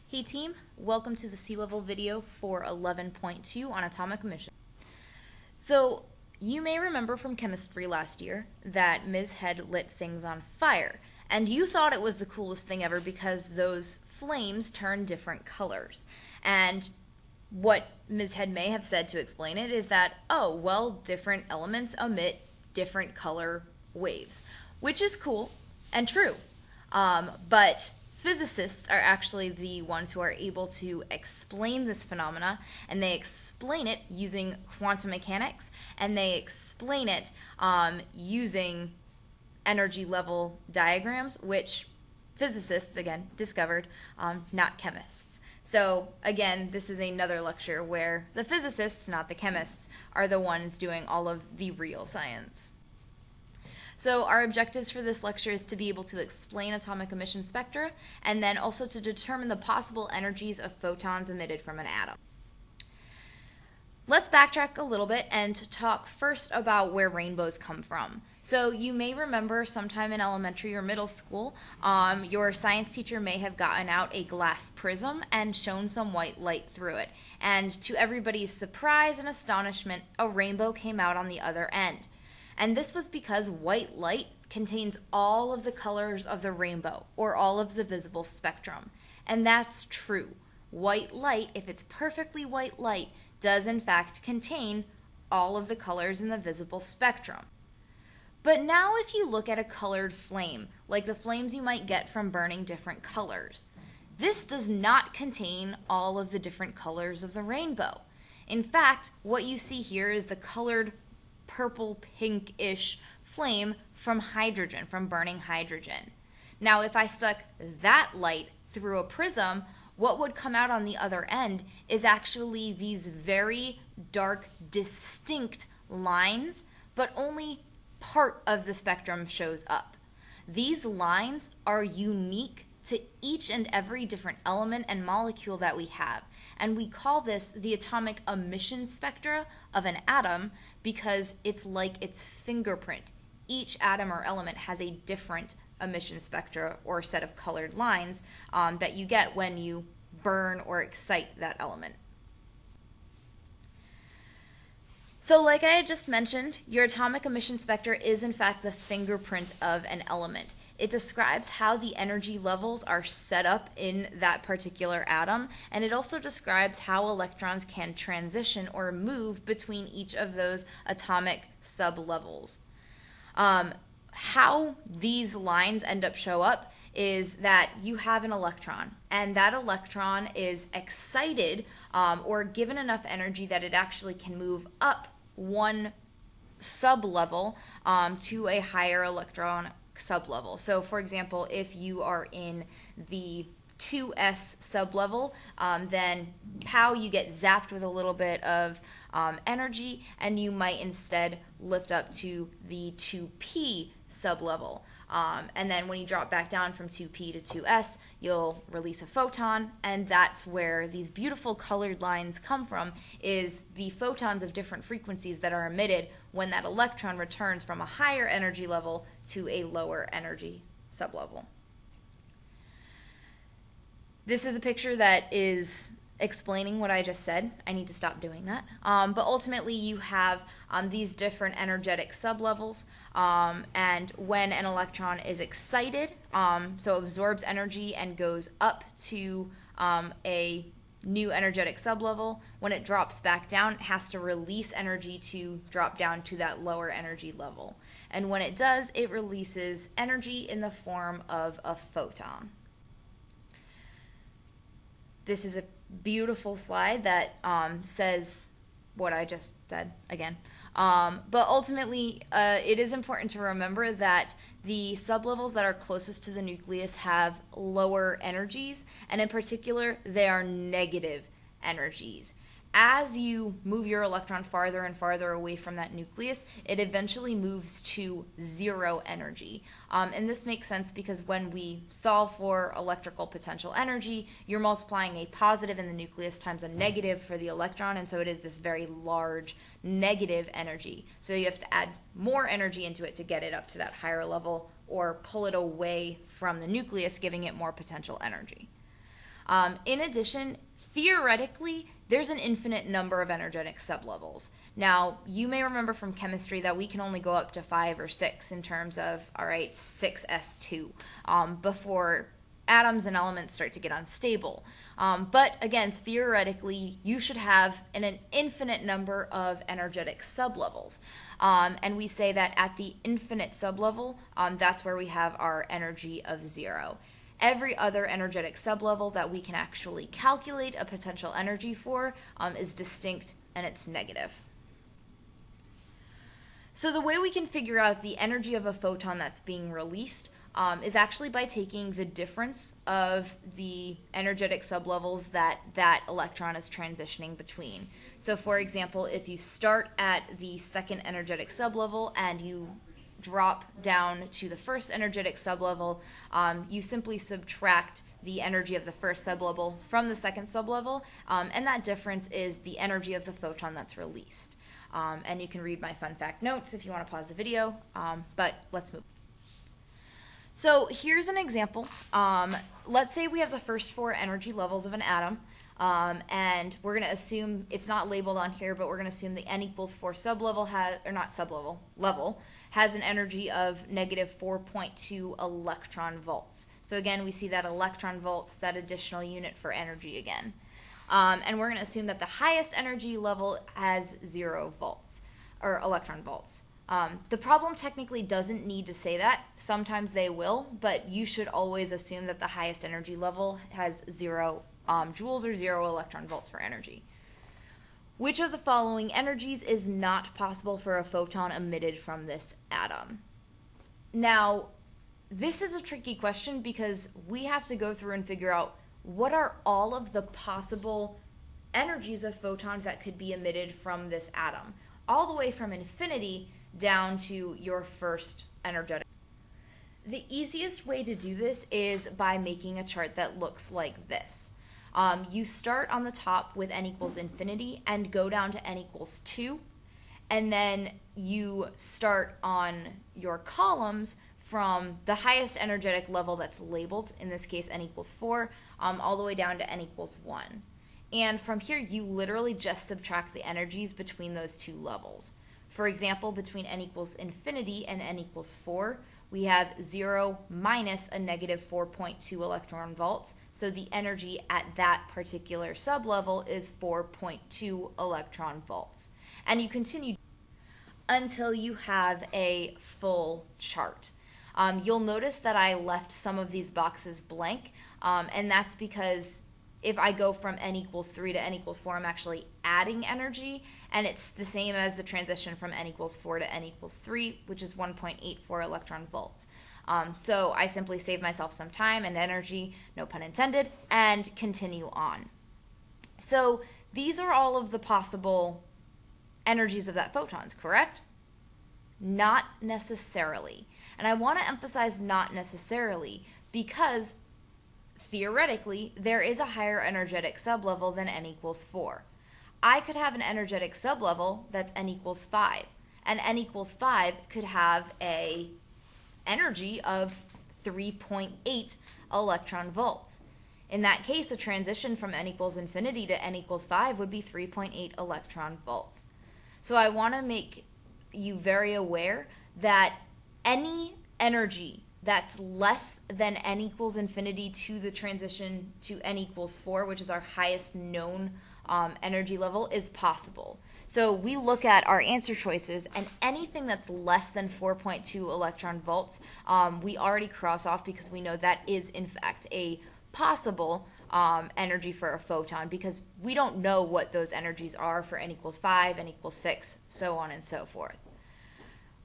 Hey team, welcome to the sea level video for 11.2 on atomic emission. So you may remember from chemistry last year that Ms. Head lit things on fire, and you thought it was the coolest thing ever because those flames turn different colors. And what Ms. Head may have said to explain it is that, oh, well, different elements emit different color waves, which is cool and true. But physicists are actually the ones who are able to explain this phenomena, and they explain it using quantum mechanics, and they explain it using energy level diagrams, which physicists, again, discovered, not chemists. So, again, this is another lecture where the physicists, not the chemists, are the ones doing all of the real science. So our objectives for this lecture is to be able to explain atomic emission spectra and then also to determine the possible energies of photons emitted from an atom. Let's backtrack a little bit and talk first about where rainbows come from. So you may remember sometime in elementary or middle school, your science teacher may have gotten out a glass prism and shown some white light through it. And to everybody's surprise and astonishment, a rainbow came out on the other end. And this was because white light contains all of the colors of the rainbow, or all of the visible spectrum. And that's true. White light, if it's perfectly white light, does in fact contain all of the colors in the visible spectrum. But now if you look at a colored flame, like the flames you might get from burning different colors, this does not contain all of the different colors of the rainbow. In fact, what you see here is the colored purple pinkish flame from hydrogen, from burning hydrogen. Now if I stuck that light through a prism, what would come out on the other end is actually these very dark, distinct lines, but only part of the spectrum shows up. These lines are unique to each and every different element and molecule that we have. And we call this the atomic emission spectra of an atom because it's like its fingerprint. Each atom or element has a different emission spectra or set of colored lines that you get when you burn or excite that element. So like I had just mentioned, your atomic emission spectra is in fact the fingerprint of an element. It describes how the energy levels are set up in that particular atom, and it also describes how electrons can transition or move between each of those atomic sublevels. How these lines end up show up is that you have an electron, and that electron is excited or given enough energy that it actually can move up one sublevel to a higher electron sublevel. So for example, if you are in the 2s sublevel, then pow, you get zapped with a little bit of energy, and you might instead lift up to the 2p sublevel. And then when you drop back down from 2p to 2s, you'll release a photon, and that's where these beautiful colored lines come from, is the photons of different frequencies that are emitted when that electron returns from a higher energy level to a lower energy sublevel. This is a picture that is explaining what I just said. I need to stop doing that. But ultimately you have these different energetic sublevels, and when an electron is excited, so absorbs energy and goes up to a new energetic sublevel, when it drops back down, it has to release energy to drop down to that lower energy level. And when it does, it releases energy in the form of a photon. This is a beautiful slide that says what I just said again. But ultimately, it is important to remember that the sublevels that are closest to the nucleus have lower energies, and in particular, they are negative energies. As you move your electron farther and farther away from that nucleus, it eventually moves to zero energy. And this makes sense because when we solve for electrical potential energy, you're multiplying a positive in the nucleus times a negative for the electron, and so it is this very large negative energy. So you have to add more energy into it to get it up to that higher level, or pull it away from the nucleus, giving it more potential energy. In addition, theoretically, there's an infinite number of energetic sublevels. Now, you may remember from chemistry that we can only go up to 5 or 6 in terms of, all right, 6s2, before atoms and elements start to get unstable. But again, theoretically, you should have an infinite number of energetic sublevels. And we say that at the infinite sublevel, that's where we have our energy of 0. Every other energetic sublevel that we can actually calculate a potential energy for is distinct and it's negative. So the way we can figure out the energy of a photon that's being released is actually by taking the difference of the energetic sublevels that electron is transitioning between. So for example, if you start at the second energetic sublevel and you drop down to the first energetic sublevel, you simply subtract the energy of the first sublevel from the second sublevel, and that difference is the energy of the photon that's released. And you can read my fun fact notes if you want to pause the video, but let's move. So here's an example. Let's say we have the first 4 energy levels of an atom, and we're going to assume, it's not labeled on here, but we're going to assume the n equals 4 sublevel has, or not sublevel, level, has an energy of negative 4.2 electron volts. So again, we see that electron volts, that additional unit for energy again. And we're going to assume that the highest energy level has 0 volts, or electron volts. The problem technically doesn't need to say that. Sometimes they will, but you should always assume that the highest energy level has 0 joules or 0 electron volts for energy. Which of the following energies is not possible for a photon emitted from this atom? Now, this is a tricky question because we have to go through and figure out what are all of the possible energies of photons that could be emitted from this atom, all the way from infinity down to your first energetic. The easiest way to do this is by making a chart that looks like this. You start on the top with n equals infinity and go down to n equals 2, and then you start on your columns from the highest energetic level that's labeled, in this case n equals 4, all the way down to n equals 1. And from here, you literally just subtract the energies between those 2 levels. For example, between n equals infinity and n equals 4, we have 0 minus a negative 4.2 electron volts. So the energy at that particular sublevel is 4.2 electron volts. And you continue until you have a full chart. You'll notice that I left some of these boxes blank, and that's because if I go from n equals 3 to n equals 4, I'm actually adding energy, and it's the same as the transition from n equals 4 to n equals 3, which is 1.84 electron volts. So I simply save myself some time and energy, no pun intended, and continue on. So these are all of the possible energies of that photons, correct? Not necessarily. And I want to emphasize not necessarily because theoretically, there is a higher energetic sublevel than n equals 4. I could have an energetic sublevel that's n equals 5, and n equals 5 could have a energy of 3.8 electron volts. In that case, a transition from n equals infinity to n equals 5 would be 3.8 electron volts. So I want to make you very aware that any energy that's less than n equals infinity to the transition to n equals 4, which is our highest known energy level, is possible. So we look at our answer choices, and anything that's less than 4.2 electron volts, we already cross off because we know that is, in fact, a possible energy for a photon, because we don't know what those energies are for n equals 5, n equals 6, so on and so forth.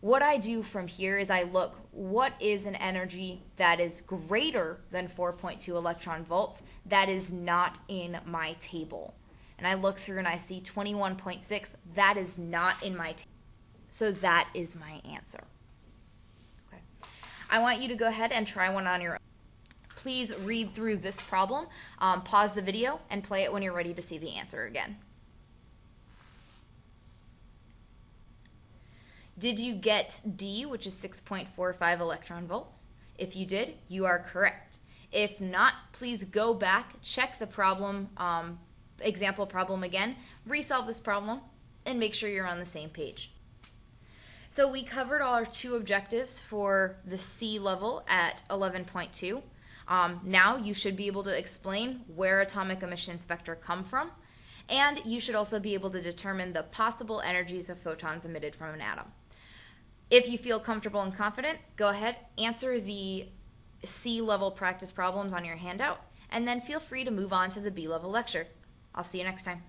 What I do from here is I look, what is an energy that is greater than 4.2 electron volts that is not in my table? And I look through and I see 21.6, that is not in my table. So that is my answer. Okay. I want you to go ahead and try one on your own. Please read through this problem, pause the video, and play it when you're ready to see the answer again. Did you get D, which is 6.45 electron volts? If you did, you are correct. If not, please go back, check the problem, example problem again, resolve this problem, and make sure you're on the same page. So we covered all our 2 objectives for the C level at 11.2. Now you should be able to explain where atomic emission spectra come from, and you should also be able to determine the possible energies of photons emitted from an atom. If you feel comfortable and confident, go ahead, answer the C level practice problems on your handout, and then feel free to move on to the B level lecture. I'll see you next time.